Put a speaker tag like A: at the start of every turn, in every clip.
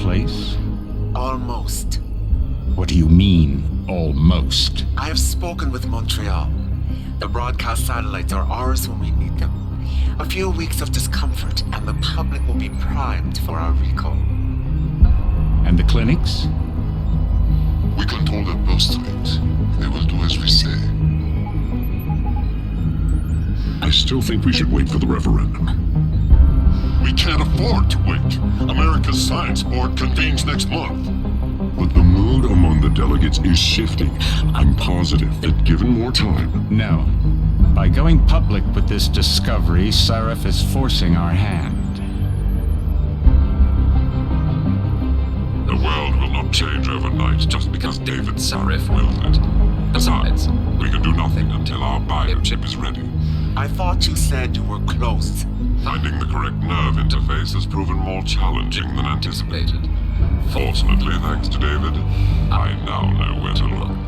A: place?
B: Almost.
A: What do you mean, almost?
B: I have spoken with Montreal. The broadcast satellites are ours when we need them. A few weeks of discomfort, and the public will be primed for our recall.
A: And the clinics?
C: We control their birth rate. They will do as we say.
D: I still think we should wait for the referendum.
C: We can't afford to wait. America's Science Board convenes next month.
D: But the mood among the delegates is shifting. I'm positive that given more time...
A: No. By going public with this discovery, Sarif is forcing our hand.
D: The world will not change overnight just because David Sarif wills it. Besides, we can do nothing until our biochip is ready.
B: I thought you said you were close.
D: Finding the correct nerve interface has proven more challenging than anticipated. Fortunately, thanks to David, I now know where to look.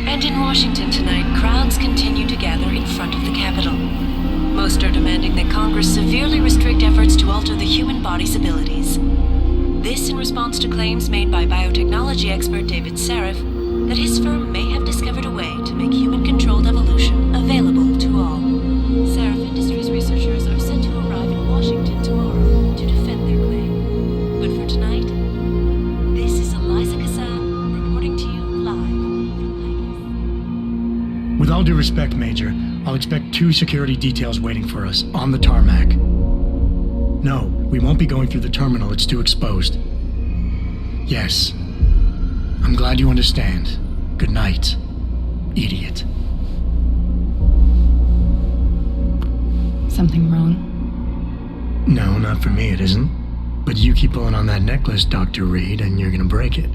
E: And in Washington tonight, crowds continue to gather in front of the Capitol. Most are demanding that Congress severely restrict efforts to alter the human body's abilities. This in response to claims made by biotechnology expert David Sarif that his firm may have discovered a way to make human-controlled evolution available to all. Sarif Industries researchers are set to arrive in Washington tomorrow to defend their claim. But for tonight, this is Eliza Kassan reporting to you live from Vegas.
F: With all due respect, Major, I'll expect 2 security details waiting for us on the tarmac. No, we won't be going through the terminal. It's too exposed. Yes. I'm glad you understand. Good night, idiot.
G: Something wrong?
F: No, not for me it isn't. But you keep pulling on that necklace, Dr. Reed, and you're gonna break it.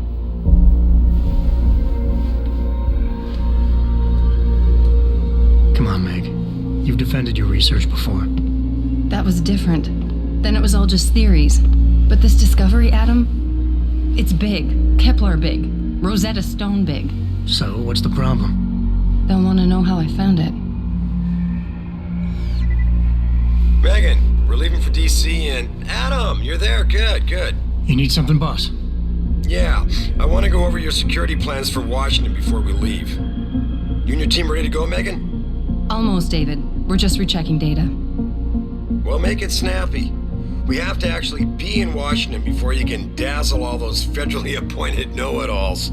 F: Come on, Meg. You've defended your research before.
G: That was different. Then it was all just theories. But this discovery, Adam, it's big. Kepler big. Rosetta Stone big.
F: So, what's the problem?
G: They'll want to know how I found it.
H: Megan, we're leaving for DC and... Adam, you're there. Good.
F: You need something, boss?
H: Yeah, I want to go over your security plans for Washington before we leave. You and your team ready to go, Megan?
G: Almost, David. We're just rechecking data.
H: Well, make it snappy. We have to actually be in Washington before you can dazzle all those federally appointed know-it-alls.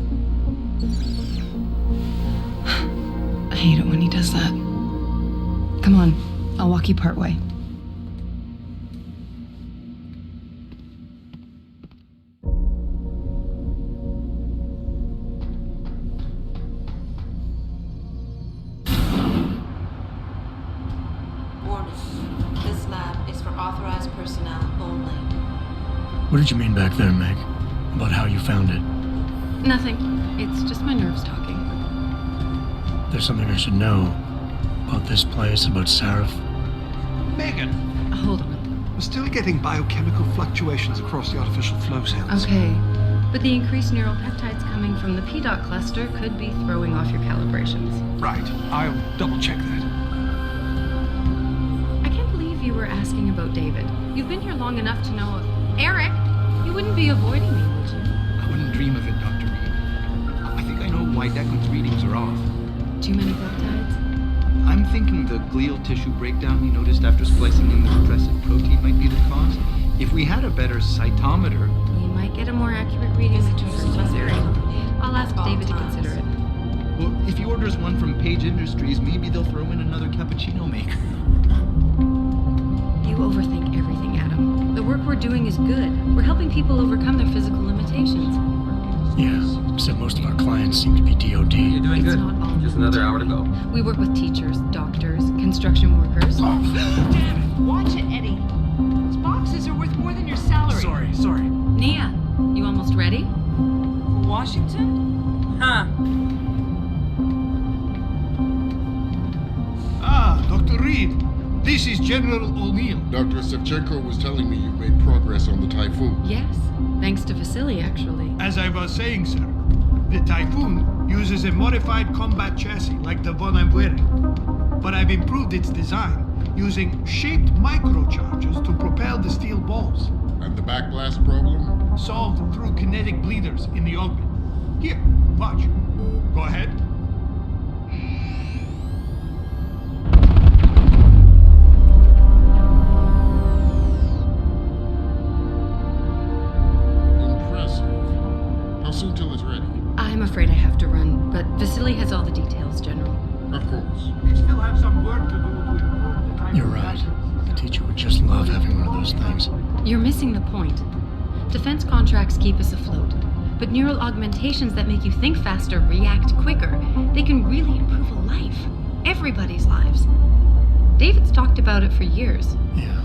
G: I hate it when he does that. Come on, I'll walk you part way.
F: What did you mean back there, Meg? About how you found it?
G: Nothing. It's just my nerves talking.
F: There's something I should know about this place, about Sarif.
I: Megan!
G: Hold on.
I: We're still getting biochemical fluctuations across the artificial flow cells.
G: Okay. But the increased neural peptides coming from the PDOT cluster could be throwing off your calibrations.
I: Right. I'll double check that.
G: I can't believe you were asking about David. You've been here long enough to know of... Eric! You wouldn't be avoiding me, would you?
I: I wouldn't dream of it, Dr. Reed. I think I know why Declan's readings are off.
G: Too many peptides?
I: I'm thinking the glial tissue breakdown we noticed after splicing in the repressive protein might be the cause. If we had a better cytometer...
G: You might get a more accurate reading that confirms my theory. I'll ask David to consider it.
I: Well, if he orders one from Page Industries, maybe they'll throw in another cappuccino maker.
G: You overthink everything, Adam. The work we're doing is good. We're helping people overcome their physical limitations.
F: Yeah, except most of our clients seem to be DOD.
J: You're doing
G: It's
J: good.
G: not all.
J: Just another hour to go.
G: We work with teachers, doctors, construction workers.
K: Damn it! Watch it, Eddie. Those boxes are worth more than your salary.
I: Sorry.
G: Nia, you almost ready?
K: For Washington? Huh.
L: Ah, Dr. Reed. This is General O'Neill.
C: Dr. Sevchenko was telling me you've made progress on the Typhoon.
G: Yes, thanks to Vasily, actually.
L: As I was saying, sir, The Typhoon uses a modified combat chassis like the one I'm wearing. But I've improved its design using shaped microcharges to propel the steel balls.
C: And the backblast problem?
L: Solved through kinetic bleeders in the Augment. Here, watch. Go ahead.
C: Impressive. How soon till it's ready?
G: I'm afraid I have to run, but Vasily has all the details, General.
C: Of course.
L: We still have some work to do to improve the time.
F: You're right. The teacher would just love having one of those things.
G: You're missing the point. Defense contracts keep us afloat, but neural augmentations that make you think faster, react quicker, they can really improve a life. Everybody's lives. David's talked about it for years.
F: Yeah,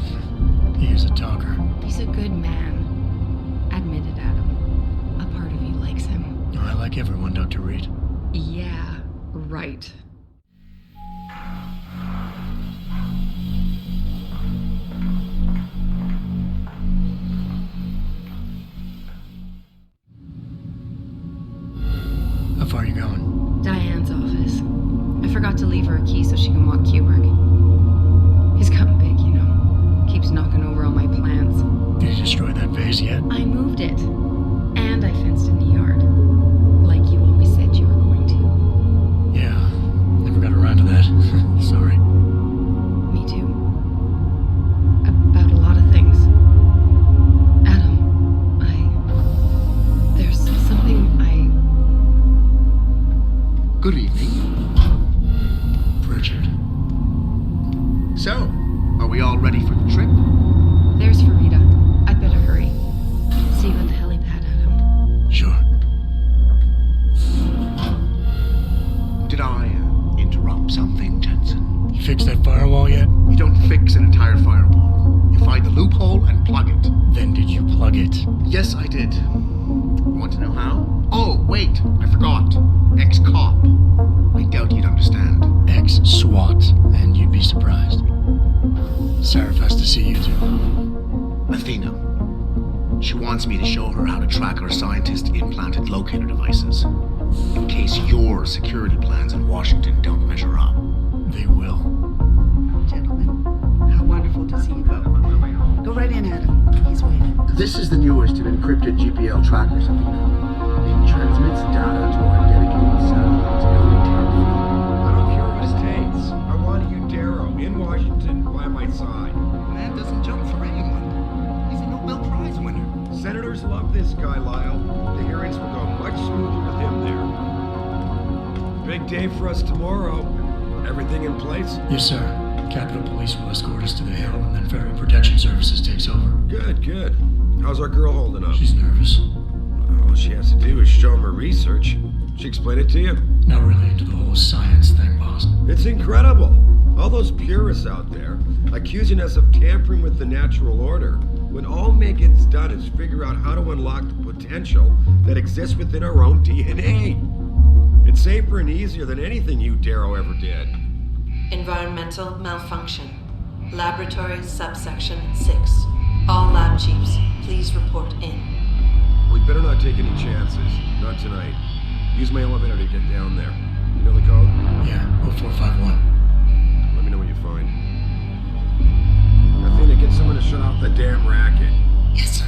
F: he is a talker.
G: He's a good man. Admit it, Adam. A part of you likes him.
F: I like everyone, Dr. Reed.
G: Yeah, right.
F: How far are you going?
G: Diane's office. I forgot to leave her a key so she can walk Kubrick. He's gotten big, you know. Keeps knocking over all my plans.
F: Did you destroy that vase yet?
G: I moved it. And I fenced in the yard. Like you always said you were going to.
F: Yeah, never got around to that. Sorry.
G: Me too. About a lot of things. Adam, there's something
J: Good evening.
F: Richard.
J: So, are we all ready for the trip?
G: There's Farida. I'd better hurry. See you at the helipad, Adam.
F: Sure.
J: Did I interrupt something, Jensen?
F: You fixed that firewall yet?
J: You don't fix an entire firewall. You find the loophole and plug it.
F: Then did you plug it?
J: Yes, I did. Want to know how? Oh, wait, I forgot. Ex-cop. I doubt you'd understand.
F: Ex-SWAT, and you'd be surprised. Sarif has to see you too.
J: Athena. She wants me to show her how to track our scientist-implanted locator devices. In case your security plans in Washington don't measure up.
F: They will.
K: Gentlemen, how wonderful to see you both. Go right in, Adam. He's waiting.
J: This is the newest in encrypted GPL trackers, Athena. It transmits data to our dedicated satellites every 10 feet.
M: I don't care what it takes. I want you, Darrow, in Washington, by my side.
J: Man doesn't jump for anyone. He's a Nobel Prize winner.
M: Senators love this guy, Lyle. The hearings will go much smoother with him there. Big day for us tomorrow. Everything in place?
F: Yes, sir. Capitol Police will escort us to the Hill, and then Federal Protection Services takes over.
M: Good, good. How's our girl holding up?
F: She's nervous.
M: All she has to do is show him her research. She explained it to you?
F: Not really into the whole science thing, boss.
M: It's incredible. All those purists out there accusing us of tampering with the natural order, when all Megan's done is figure out how to unlock the potential that exists within our own DNA. It's safer and easier than anything you, Darrow, ever did.
E: Environmental malfunction. Laboratory subsection 6. All lab chiefs, please report in.
M: We better not take any chances. Not tonight. Use my elevator to get down there. You know the code?
F: Yeah, 0451.
M: Let me know what you find. Athena, get someone to shut off the damn racket.
J: Yes, sir.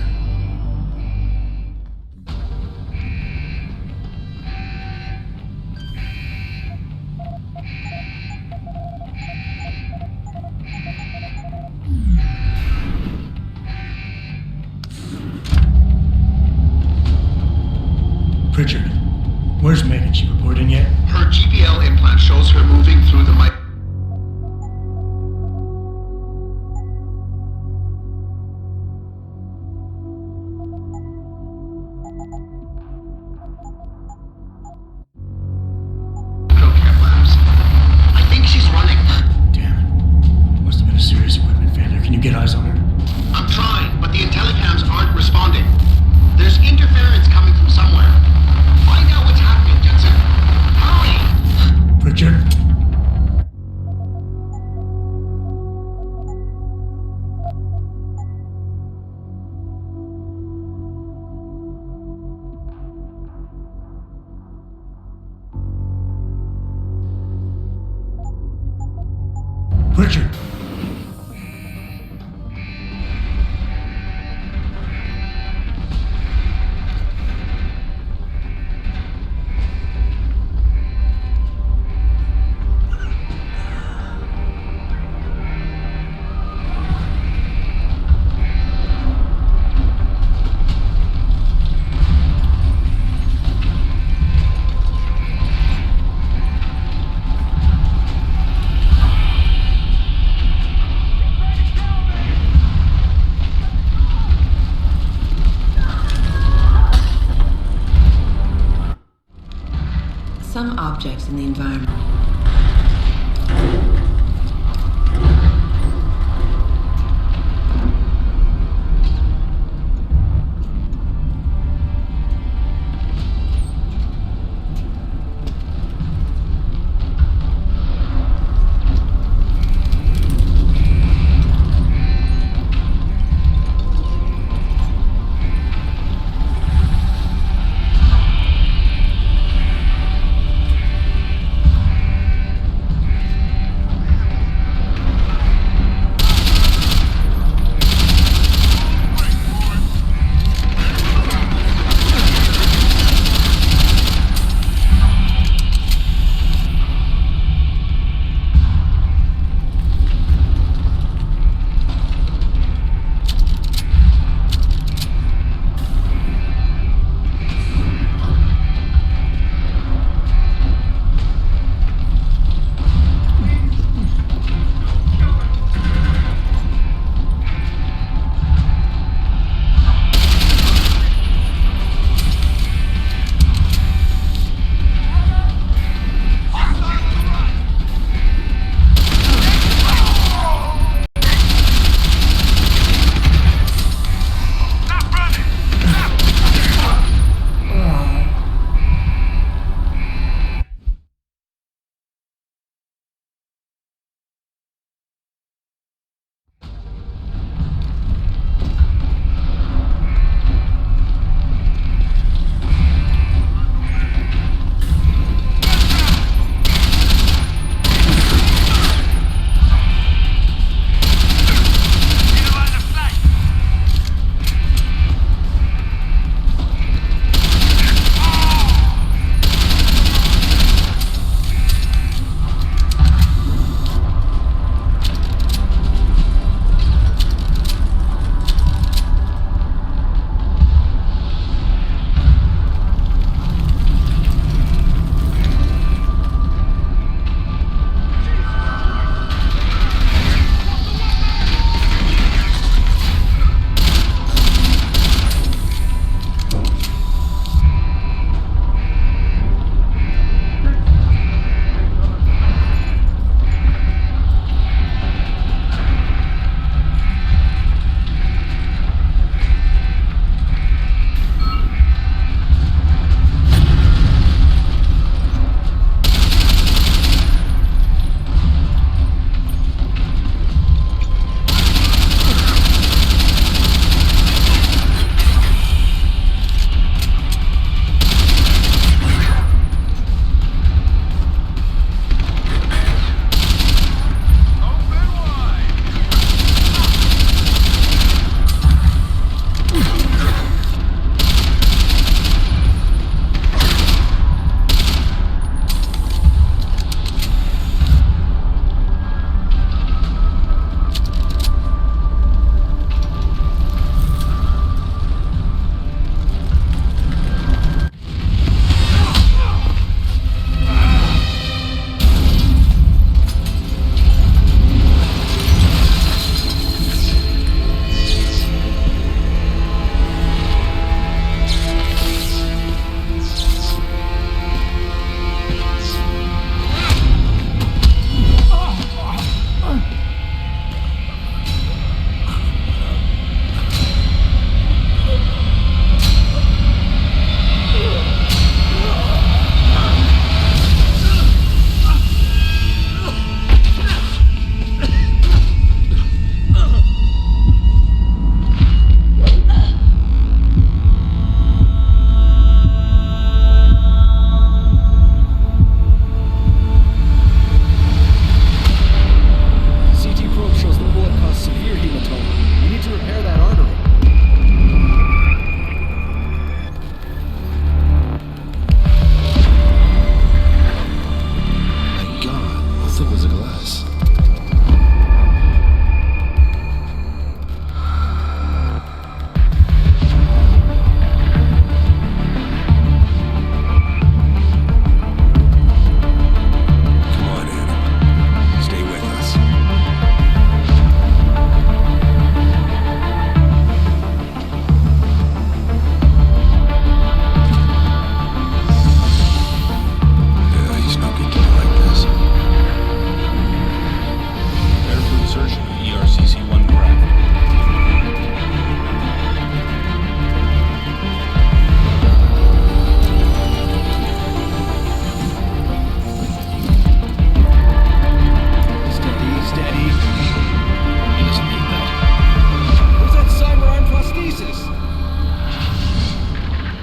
F: Pritchard, where's Megan? She reported in yet?
J: Her GPL implant shows her moving through the mic. I think she's running.
F: Damn it. Must have been a serious equipment failure. Can you get eyes on her?
J: I'm trying, but the intellicams aren't responding. There's interference coming from somewhere. Find out what's happening, Jensen. Hurry!
F: Pritchard? Richard!
E: Some objects in the environment.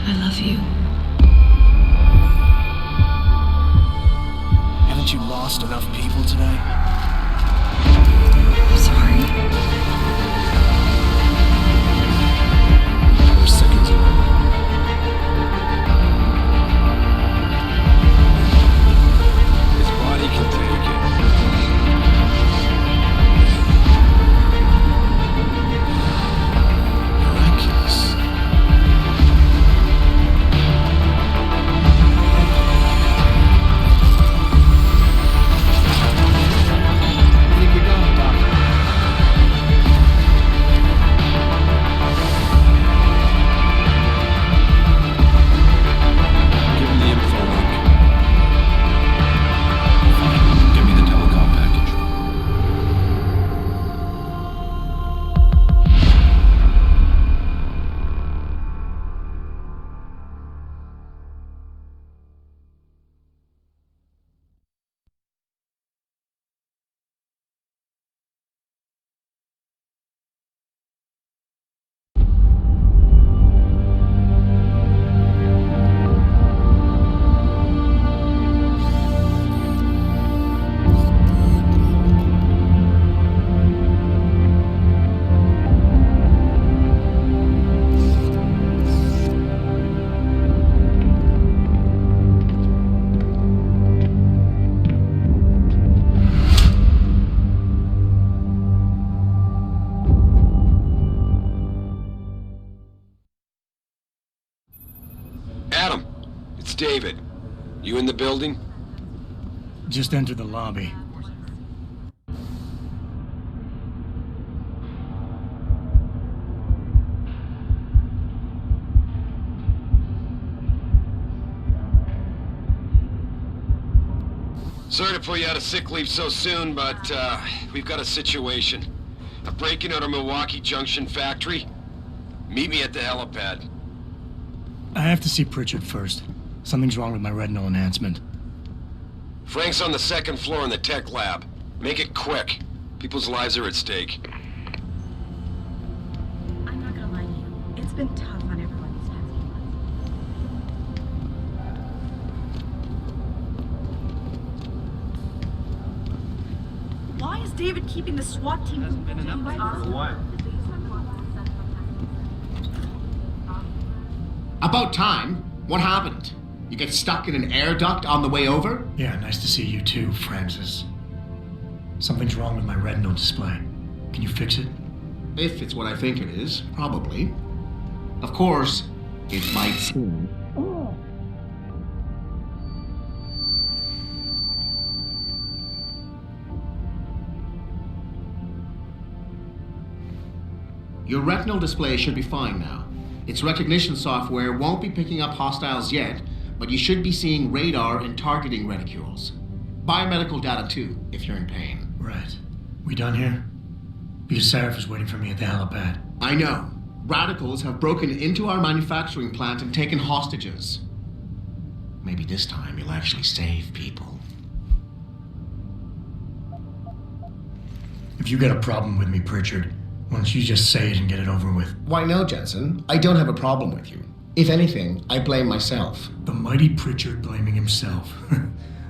G: I love you.
J: Haven't you lost enough people today?
G: I'm sorry.
J: We're seconds away.
H: His body can take it.
J: Miraculous.
I: I think we got it, Doctor.
J: Give him the info link. Fine. Give me the telecom package.
H: Adam, it's David. You in the building?
F: Just entered the lobby.
H: Sorry to put you out of sick leave so soon, but we've got a situation. A break-in at our Milwaukee Junction factory. Meet me at the helipad.
F: I have to see Pritchard first. Something's wrong with my retinal enhancement.
H: Frank's on the second floor in the tech lab. Make it quick. People's lives are at stake.
N: I'm not gonna lie to you. It's been tough on everyone these past few months. Why is David keeping the SWAT team?
I: Hasn't been enough for a while.
J: About time. What happened? You get stuck in an air duct on the way over?
F: Yeah, nice to see you too, Francis. Something's wrong with my retinal display. Can you fix it?
J: If it's what I think it is, probably. Of course, it might seem. Your retinal display should be fine now. Its recognition software won't be picking up hostiles yet, but you should be seeing radar and targeting reticules. Biomedical data too, if you're in pain.
F: Right. We done here? Because Sarif is waiting for me at the helipad.
J: I know. Radicals have broken into our manufacturing plant and taken hostages. Maybe this time you'll actually save people.
F: If you got a problem with me, Pritchard, why don't you just say it and get it over with?
J: Why no, Jensen? I don't have a problem with you. If anything, I blame myself.
F: The mighty Pritchard blaming himself.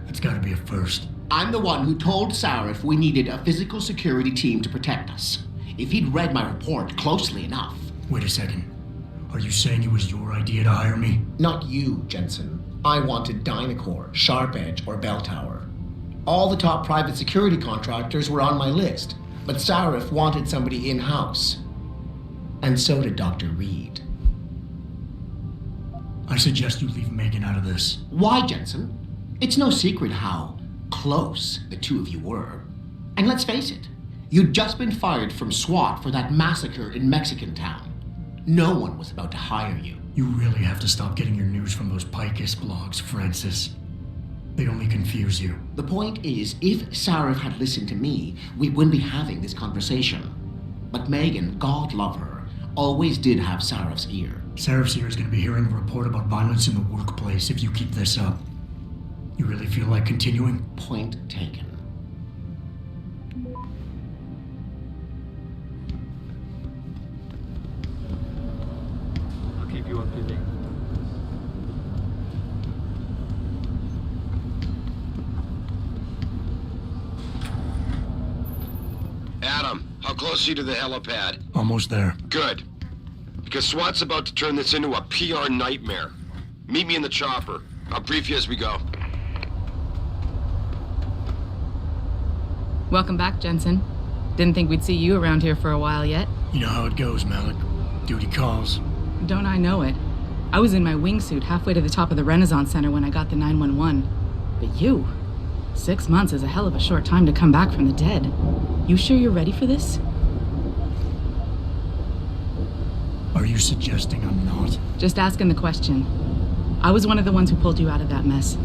F: That's gotta be a first.
J: I'm the one who told Sarif we needed a physical security team to protect us. If he'd read my report closely enough.
F: Wait a second. Are you saying it was your idea to hire me?
J: Not you, Jensen. I wanted Dynacore, Sharp Edge, or Bell Tower. All the top private security contractors were on my list, but Sarif wanted somebody in-house. And so did Dr. Reed.
F: I suggest you leave Megan out of this.
J: Why, Jensen? It's no secret how close the two of you were. And let's face it, you'd just been fired from SWAT for that massacre in Mexican Town. No one was about to hire you.
F: You really have to stop getting your news from those Picus blogs, Francis. They only confuse you.
J: The point is, if Sarif had listened to me, we wouldn't be having this conversation. But Megan, God love her, always did have Sarif's ear.
F: Sarif's ear is going to be hearing a report about violence in the workplace if you keep this up. You really feel like continuing?
J: Point taken.
I: I'll keep you updated.
H: close are you to the helipad?
F: Almost there.
H: Good. Because SWAT's about to turn this into a PR nightmare. Meet me in the chopper. I'll brief you as we go.
O: Welcome back, Jensen. Didn't think we'd see you around here for a while yet.
F: You know how it goes, Malik. Duty calls.
O: Don't I know it? I was in my wingsuit halfway to the top of the Renaissance Center when I got the 911. But you... 6 months is a hell of a short time to come back from the dead. You sure you're ready for this?
F: Are you suggesting I'm not?
O: Just asking the question. I was one of the ones who pulled you out of that mess.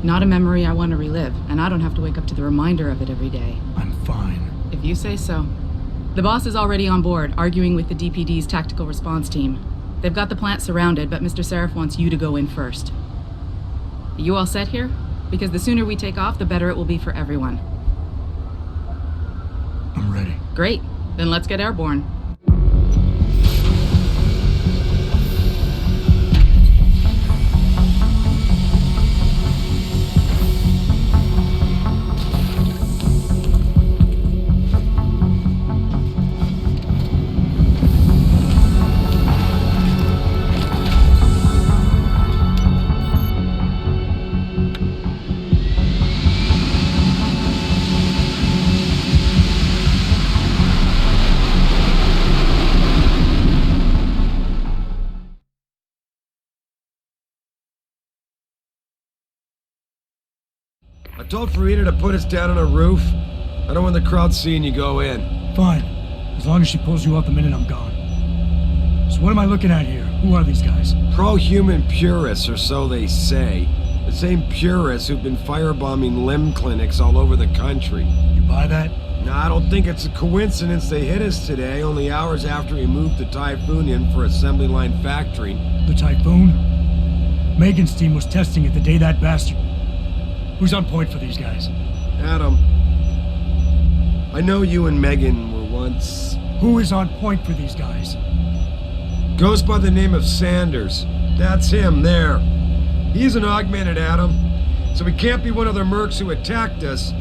O: Not a memory I want to relive, and I don't have to wake up to the reminder of it every day.
F: I'm fine.
O: If you say so. The boss is already on board, arguing with the DPD's tactical response team. They've got the plant surrounded, but Mr. Sarif wants you to go in first. You all set here? Because the sooner we take off, the better it will be for everyone.
F: I'm ready.
O: Great. Then let's get airborne.
M: I told Farida to put us down on a roof. I don't want the crowd seeing you go in.
F: Fine. As long as she pulls you out the minute I'm gone. So what am I looking at here? Who are these guys?
M: Pro-human purists, or so they say. The same purists who've been firebombing limb clinics all over the country.
F: You buy that?
M: No, I don't think it's a coincidence they hit us today, only hours after we moved the Typhoon in for assembly line factory.
F: The Typhoon? Megan's team was testing it the day that bastard... Who's on point for these guys?
M: Adam. I know you and Megan were once...
F: Who is on point for these guys?
M: Goes by the name of Sanders. That's him, there. He's an augmented Adam, so he can't be one of the mercs who attacked us,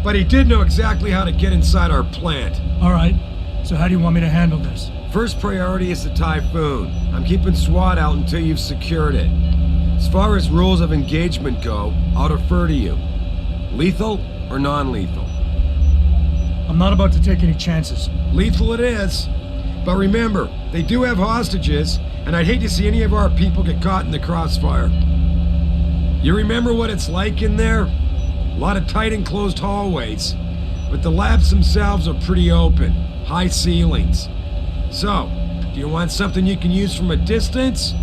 M: but he did know exactly how to get inside our plant.
F: All right. So how do you want me to handle this?
M: First priority is the Typhoon. I'm keeping SWAT out until you've secured it. As far as rules of engagement go, I'll defer to you. Lethal or non-lethal?
F: I'm not about to take any chances.
M: Lethal it is. But remember, they do have hostages, and I'd hate to see any of our people get caught in the crossfire. You remember what it's like in there? A lot of tight enclosed hallways. But the labs themselves are pretty open. High ceilings. So, do you want something you can use from a distance?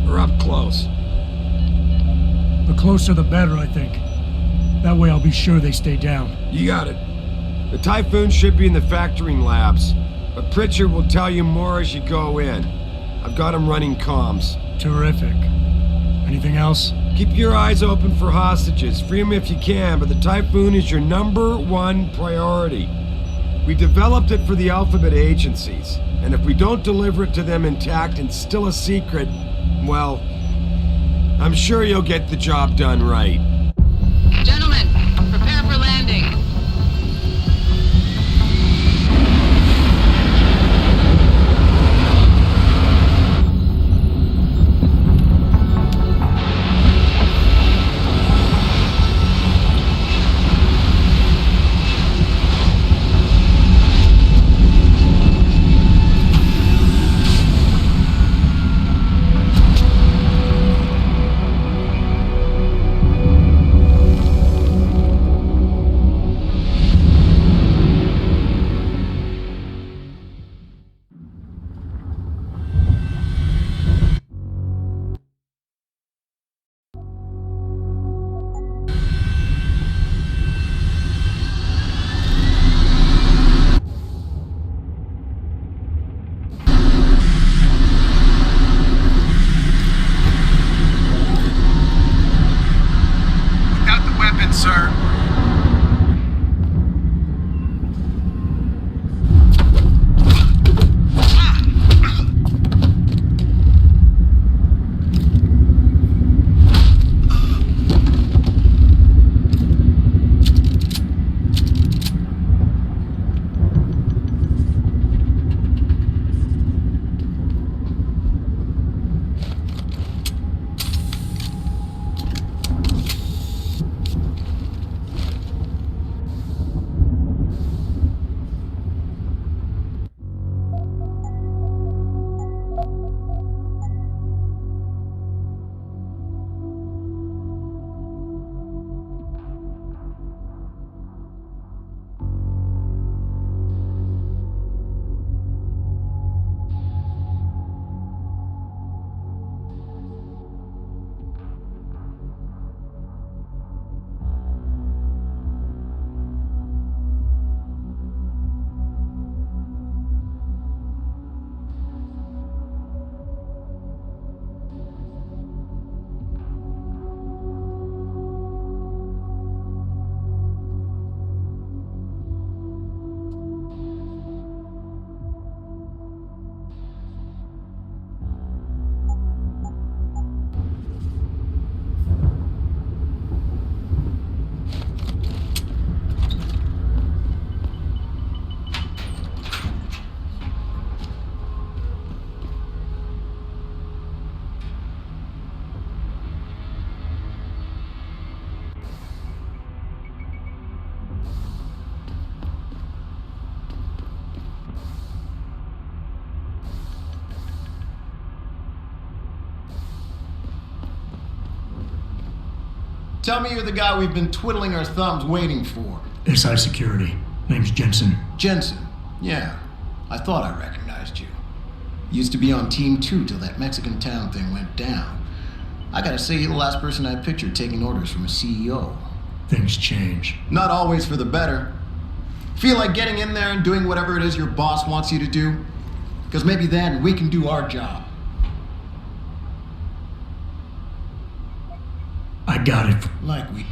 M: Or up close?
F: The closer the better, I think. That way I'll be sure they stay down.
M: You got it. The Typhoon should be in the factoring labs, but Pritchard will tell you more as you go in. I've got him running comms.
F: Terrific. Anything else?
M: Keep your eyes open for hostages. Free them if you can, but the Typhoon is your #1 priority. We developed it for the Alphabet agencies, and if we don't deliver it to them intact and still a secret, well... I'm sure you'll get the job done right.
O: Gentlemen, prepare for landing.
J: Tell me you're the guy we've been twiddling our thumbs waiting for.
F: SI Security. Name's Jensen.
J: Jensen. Yeah. I thought I recognized you. Used to be on Team 2 till that Mexican town thing went down. I gotta say, you're the last person I pictured taking orders from a CEO.
F: Things change.
J: Not always for the better. Feel like getting in there and doing whatever it is your boss wants you to do? Because maybe then we can do our job.
F: I got it.
J: Like we...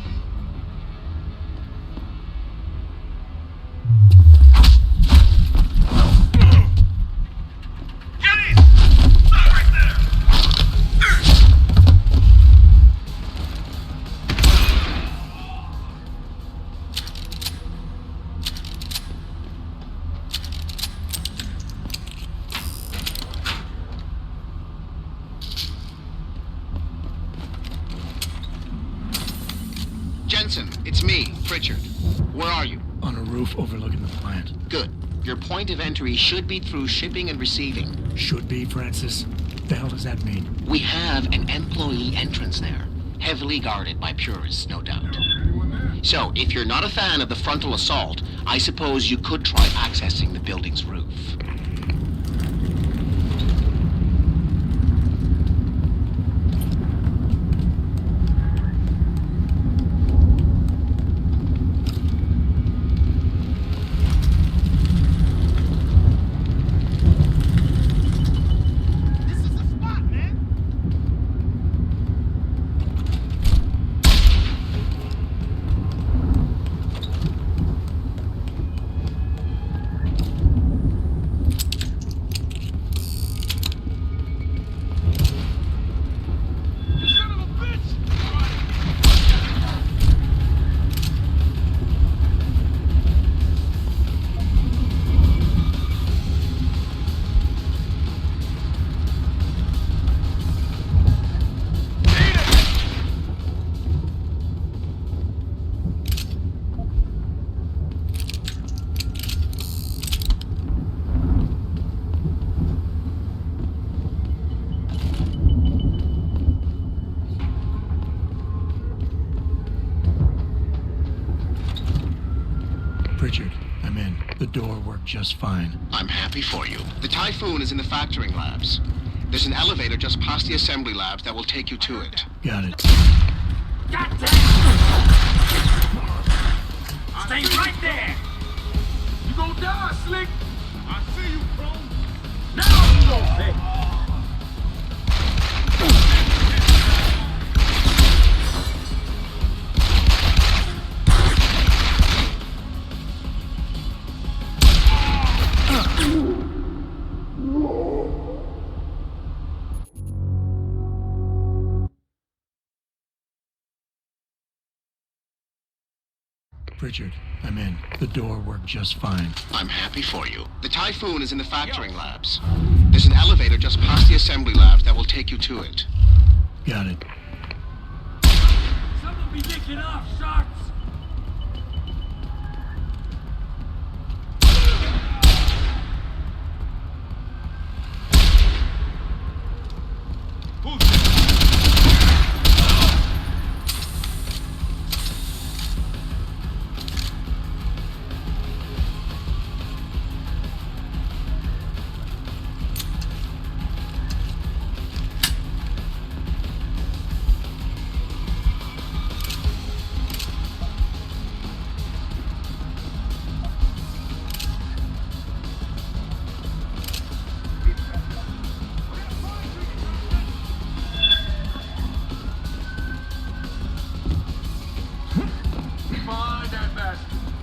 P: Jensen, it's me, Pritchard. Where are you?
F: On a roof overlooking the plant.
P: Good. Your point of entry should be through shipping and receiving.
F: Should be, Francis. The hell does that mean?
P: We have an employee entrance there. Heavily guarded by purists, no doubt. So, if you're not a fan of the frontal assault, I suppose you could try accessing the building's roof.
F: Pritchard, I'm in. The door worked just fine.
P: I'm happy for you. The Typhoon is in the factoring labs. There's an elevator just past the assembly labs that will take you to it.
F: Got it.
Q: God damn! Stay right there! You gonna die, Slick! I see you, bro! Now you gonna pay!
F: Pritchard, I'm in. The door worked just fine.
P: I'm happy for you. The Typhoon is in the factoring labs. There's an elevator just past the assembly labs that will take you to it.
F: Got it.
Q: Someone be licking off shots!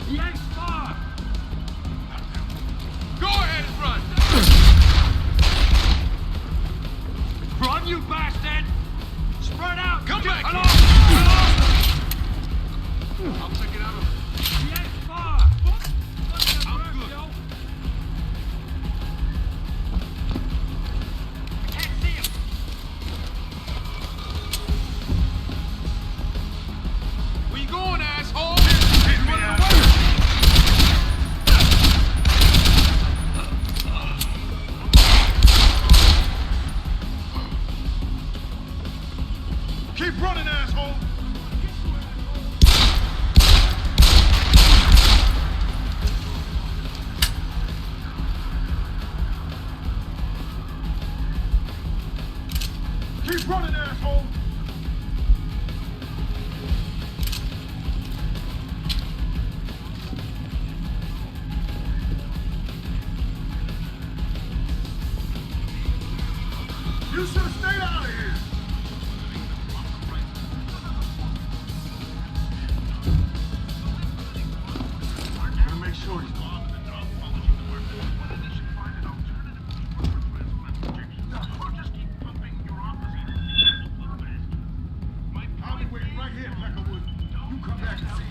Q: He ain't far! Go ahead and run! Run, you bastard! Spread out! Come back! I'll take it out of him. He ain't far! I'm good. Yo. I can't see him! Where you going, asshole? Hit me out. Keep running, asshole! asshole! You should have stayed out of here! Gotta make sure he's gone. I'll be waiting right here, Peckerwood. You come back and see me.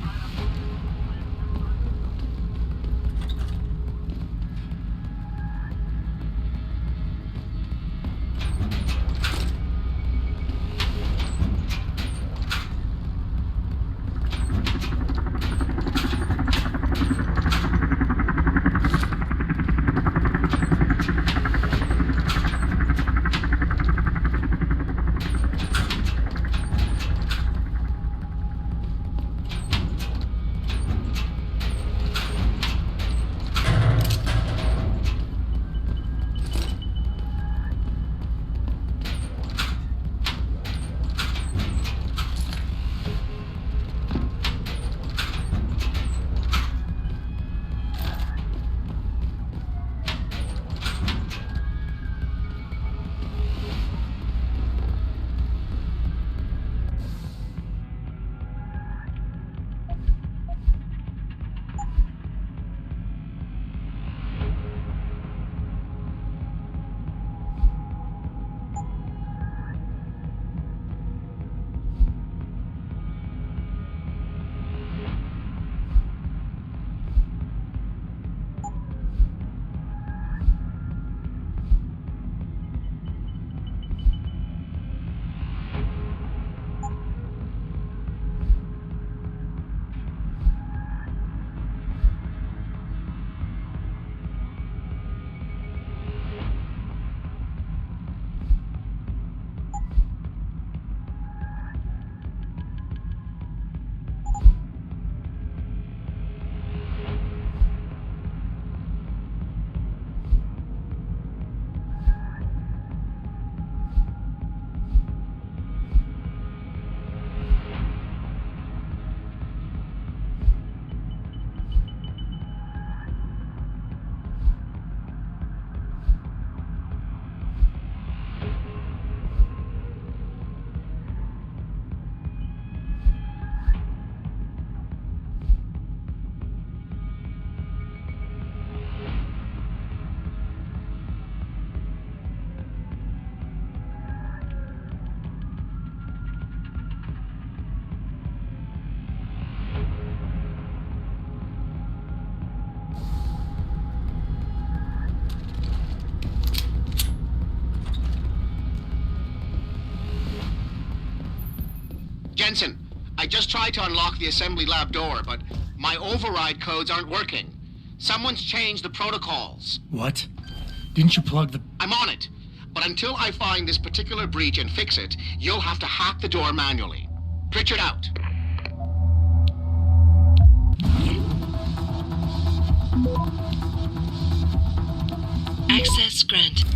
P: Jensen, I just tried to unlock the assembly lab door, but my override codes aren't working. Someone's changed the protocols.
F: What? Didn't you plug the...
P: I'm on it. But until I find this particular breach and fix it, you'll have to hack the door manually. Pritchard out.
E: Access granted.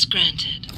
E: granted.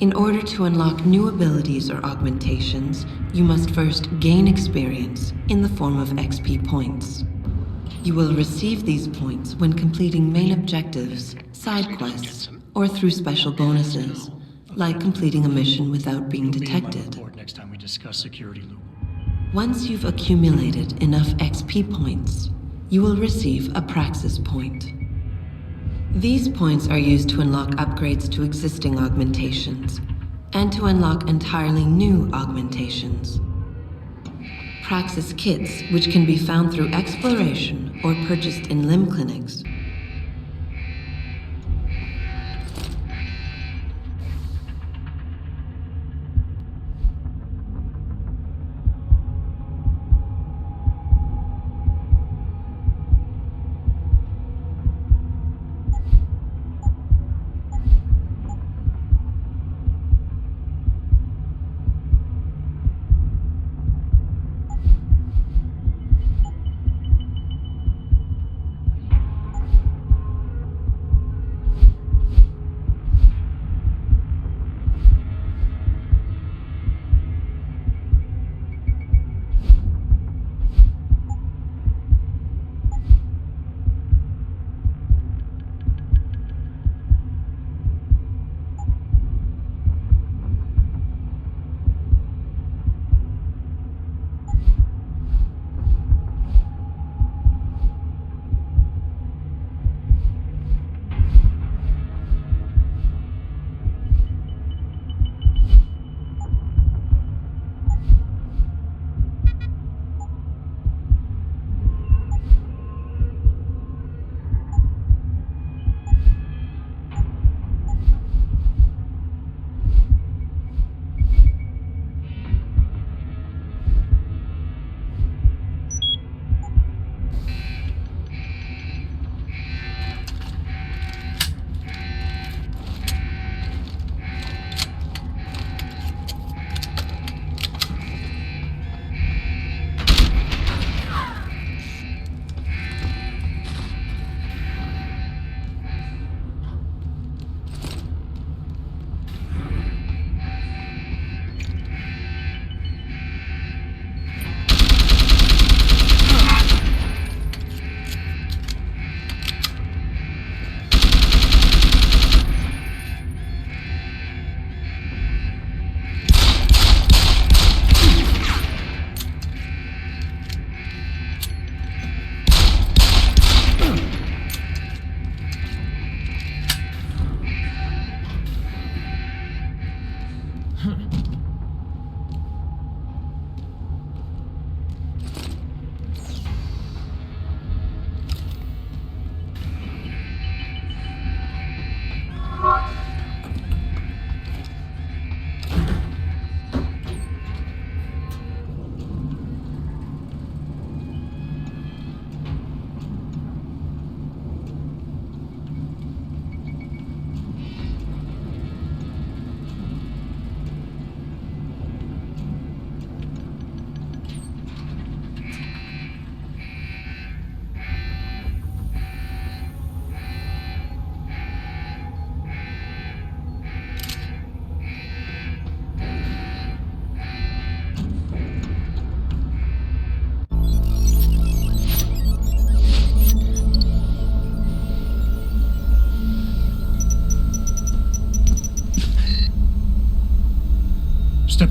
E: In order to unlock new abilities or augmentations, you must first gain experience in the form of XP points. You will receive these points when completing main objectives, side quests, or through special bonuses, like completing a mission without being detected.
F: Next time we discuss security loop.
E: Once you've accumulated enough XP points, you will receive a Praxis point. These points are used to unlock upgrades to existing augmentations, and to unlock entirely new augmentations. Praxis kits, which can be found through exploration or purchased in limb clinics.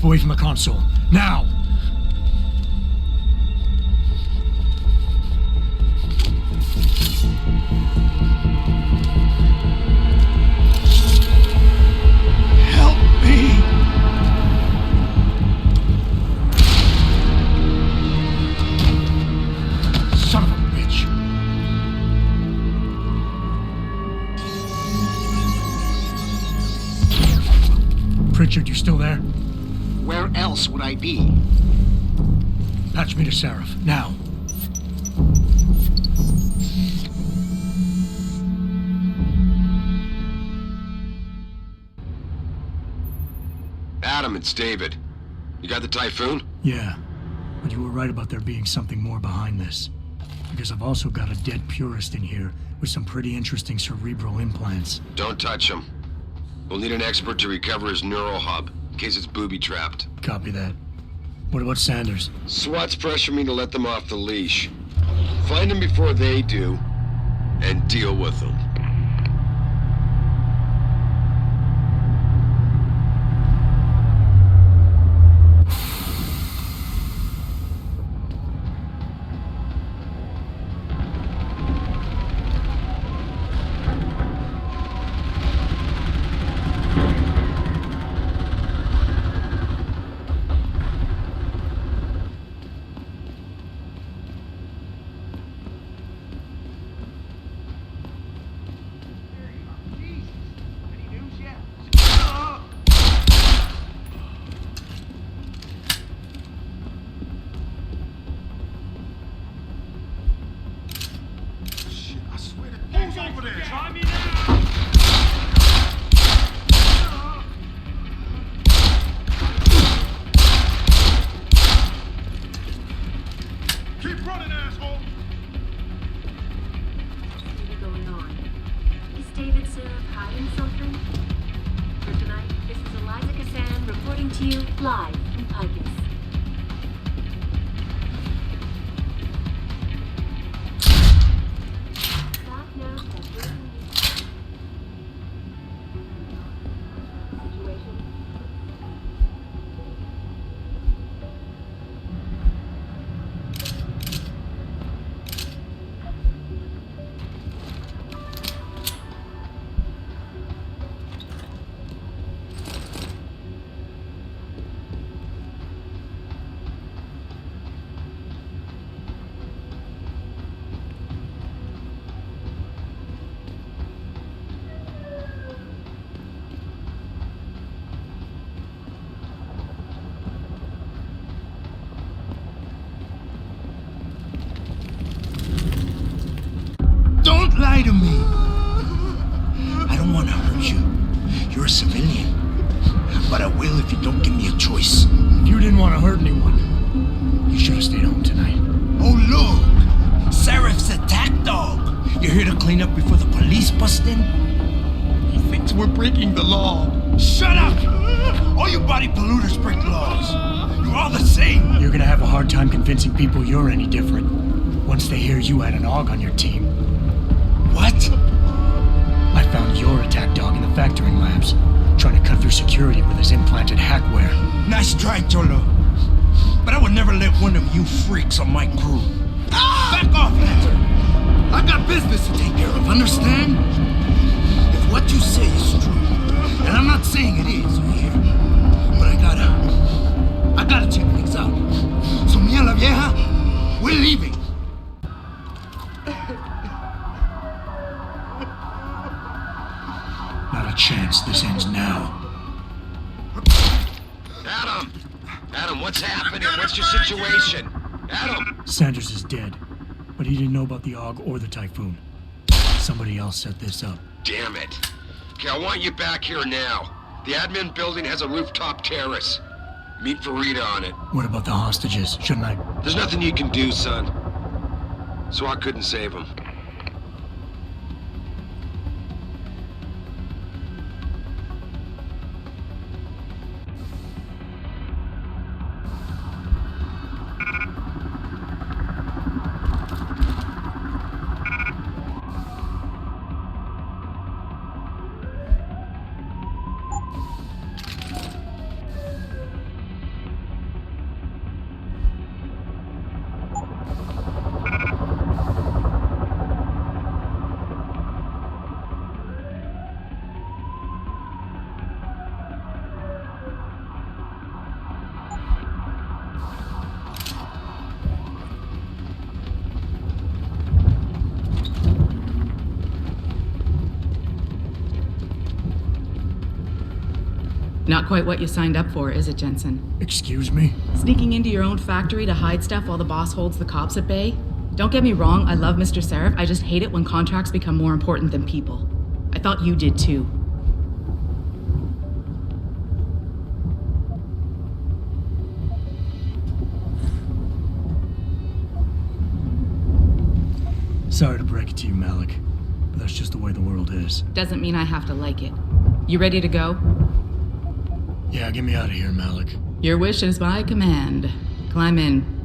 F: away from the console. Now!
L: Help me!
F: Son of a bitch! Pritchard, you still there?
P: Where else would I be?
F: Patch me to Seraph, now.
M: Adam, it's David. You got the Typhoon?
F: Yeah, but you were right about there being something more behind this. Because I've also got a dead purist in here with some pretty interesting cerebral implants.
M: Don't touch him. We'll need an expert to recover his neural hub, in case it's booby-trapped.
F: Copy that. What about Sanders?
M: SWAT's pressure me to let them off the leash. Find them before they do, and deal with them.
Q: Who's over there? Try me now! Keep running, asshole!
E: What's going on? Is David Seraph hiding something? For tonight, this is Eliza Kassan reporting to you live from Picus.
L: Don't lie to me! I don't want to hurt you. You're a civilian. But I will if you don't give me a choice.
F: If you didn't want to hurt anyone, you should have stayed home tonight.
L: Oh, look! Seraph's attack dog! You're here to clean up before the police bust in? He thinks we're breaking the law. Shut up! All you body polluters break laws. You're all the same.
F: You're gonna have a hard time convincing people you're any different once they hear you had an AUG on your team.
L: What?
F: I found your attack dog in the factoring labs, trying to cut through security with his implanted hackware.
L: Nice try, Cholo. But I would never let one of you freaks on my crew. Back off, Lantern! I got business to take care of, understand? If what you say is true, and I'm not saying it is here, but I gotta check things out. So, mia la vieja, we're leaving.
F: Not a chance this ends now.
M: Adam! Adam, what's happening? What's your situation? Adam!
F: Sanders is dead, but he didn't know about the AUG or the Typhoon. Somebody else set this up.
M: Damn it. Okay, I want you back here now. The admin building has a rooftop terrace. Meet Farida on it.
F: What about the hostages? Shouldn't I?
M: There's nothing you can do, son. So I couldn't save them.
O: Not quite what you signed up for, is it, Jensen?
F: Excuse me?
O: Sneaking into your own factory to hide stuff while the boss holds the cops at bay? Don't get me wrong, I love Mr. Seraph. I just hate it when contracts become more important than people. I thought you did too.
F: Sorry to break it to you, Malik, but that's just the way the world is.
O: Doesn't mean I have to like it. You ready to go?
F: Yeah, get me out of here, Malik.
O: Your wish is my command. Climb in.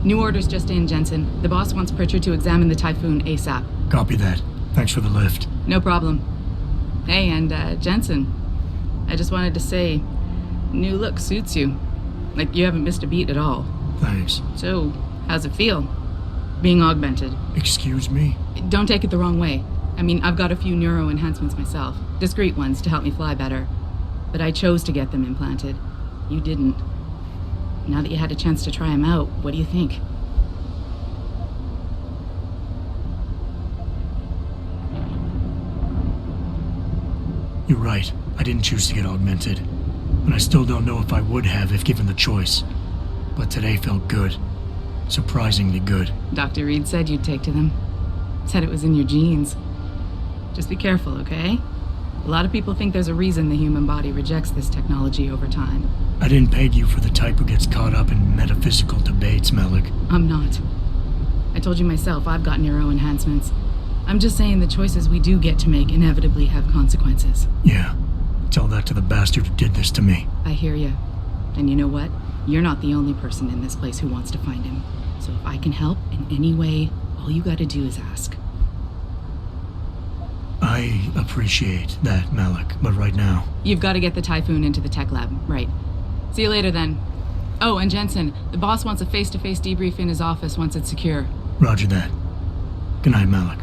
O: New orders just in, Jensen. The boss wants Pritchard to examine the Typhoon ASAP.
F: Copy that. Thanks for the lift.
O: No problem. Hey, and Jensen, I just wanted to say, new look suits you. Like, you haven't missed a beat at all.
F: Thanks.
O: So, how's it feel? Being augmented.
F: Excuse me?
O: Don't take it the wrong way. I mean, I've got a few neuro enhancements myself. Discreet ones to help me fly better. But I chose to get them implanted. You didn't. Now that you had a chance to try them out, what do you think?
F: You're right. I didn't choose to get augmented. And I still don't know if I would have if given the choice. But today felt good. Surprisingly good.
O: Dr. Reed said you'd take to them. Said it was in your genes. Just be careful, okay? A lot of people think there's a reason the human body rejects this technology over time.
F: I didn't peg you for the type who gets caught up in metaphysical debates, Malik.
O: I'm not. I told you myself I've got neuro enhancements. I'm just saying the choices we do get to make inevitably have consequences.
F: Yeah. Tell that to the bastard who did this to me.
O: I hear you. And you know what? You're not the only person in this place who wants to find him. So if I can help in any way, all you gotta do is ask.
F: I appreciate that, Malik, but right now...
O: You've got to get the Typhoon into the tech lab, right. See you later, then. Oh, and Jensen, the boss wants a face-to-face debrief in his office once it's secure.
F: Roger that. Good night, Malik.